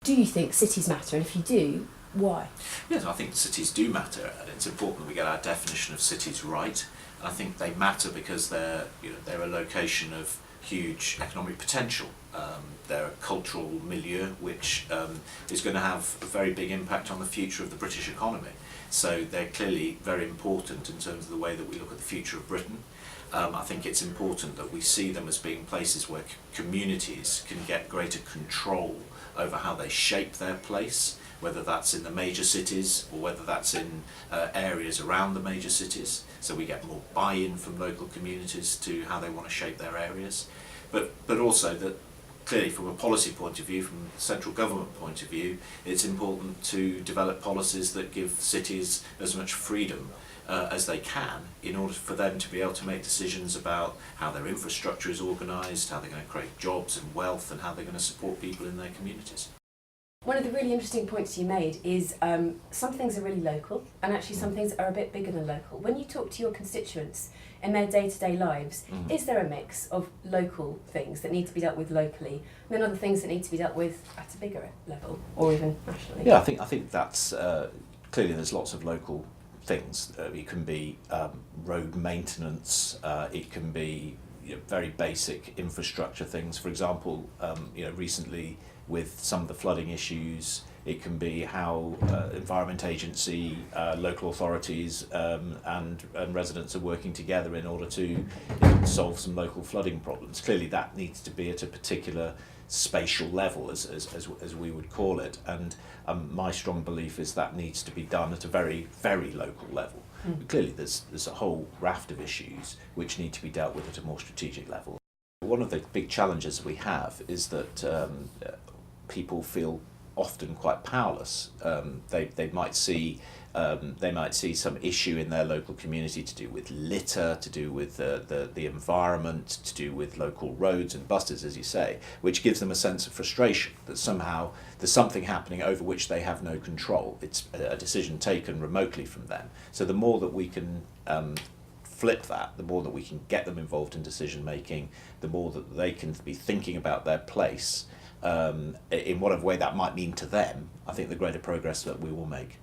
Do you think cities matter? And if you do, why? Yes, I think cities do matter, and it's important that we get our definition of cities right. I think they matter because they're a location of huge economic potential. They're a cultural milieu which is going to have a very big impact on the future of the British economy. So they're clearly very important in terms of the way that we look at the future of Britain. I think it's important that we see them as being places where communities can get greater control over how they shape their place, whether that's in the major cities or whether that's in areas around the major cities. So we get more buy-in from local communities to how they want to shape their areas. But also that clearly from a policy point of view, from a central government point of view, it's important to develop policies that give cities as much freedom as they can in order for them to be able to make decisions about how their infrastructure is organised, how they're going to create jobs and wealth, and how they're going to support people in their communities. One of the really interesting points you made is some things are really local, and actually some things are a bit bigger than local. When you talk to your constituents in their day-to-day lives, is there a mix of local things that need to be dealt with locally, and then other things that need to be dealt with at a bigger level, or even nationally? Yeah, I think that's clearly there's lots of local things. It can be road maintenance, it can be very basic infrastructure things. For example, recently with some of the flooding issues, it can be how Environment Agency, local authorities and residents are working together in order to solve some local flooding problems. Clearly that needs to be at a particular spatial level, as we would call it, and my strong belief is that needs to be done at a very, very local level. But clearly there's a whole raft of issues which need to be dealt with at a more strategic level. One of the big challenges we have is that people feel often quite powerless. They might see some issue in their local community to do with litter, to do with the environment, to do with local roads and buses, as you say, which gives them a sense of frustration that somehow there's something happening over which they have no control. It's a decision taken remotely from them. So the more that we can flip that, the more that we can get them involved in decision making, the more that they can be thinking about their place in whatever way that might mean to them, I think the greater progress that we will make.